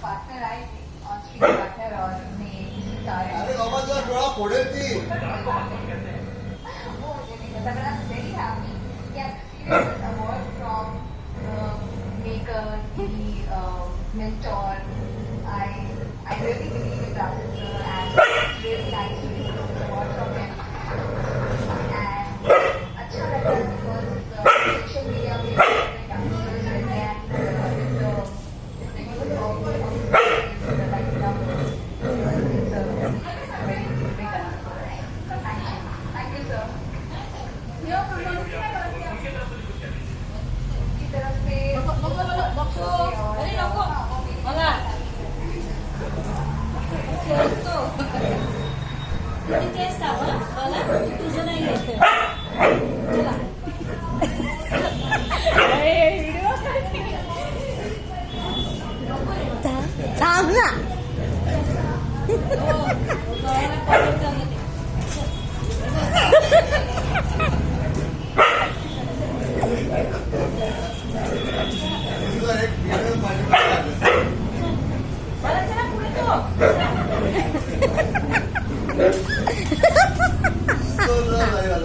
Partner आए थे on screen partner और उन्हें अरे बाबा तुला डोळा फोडेल ती वो मुझे नहीं पता but I'm very happy yeah this award from maker the mentor I really believe in Rajan sir and it's really nice to receive this award from him and अच्छा लगा because social media में youngsters रहते हैं and with the youth of like young it's a very big honor for us. Thank you sir. की तरफ से मला तेच मला तुझं नाही येत चला थांब ना तुला एक मिनिट माझी चला पुढे तो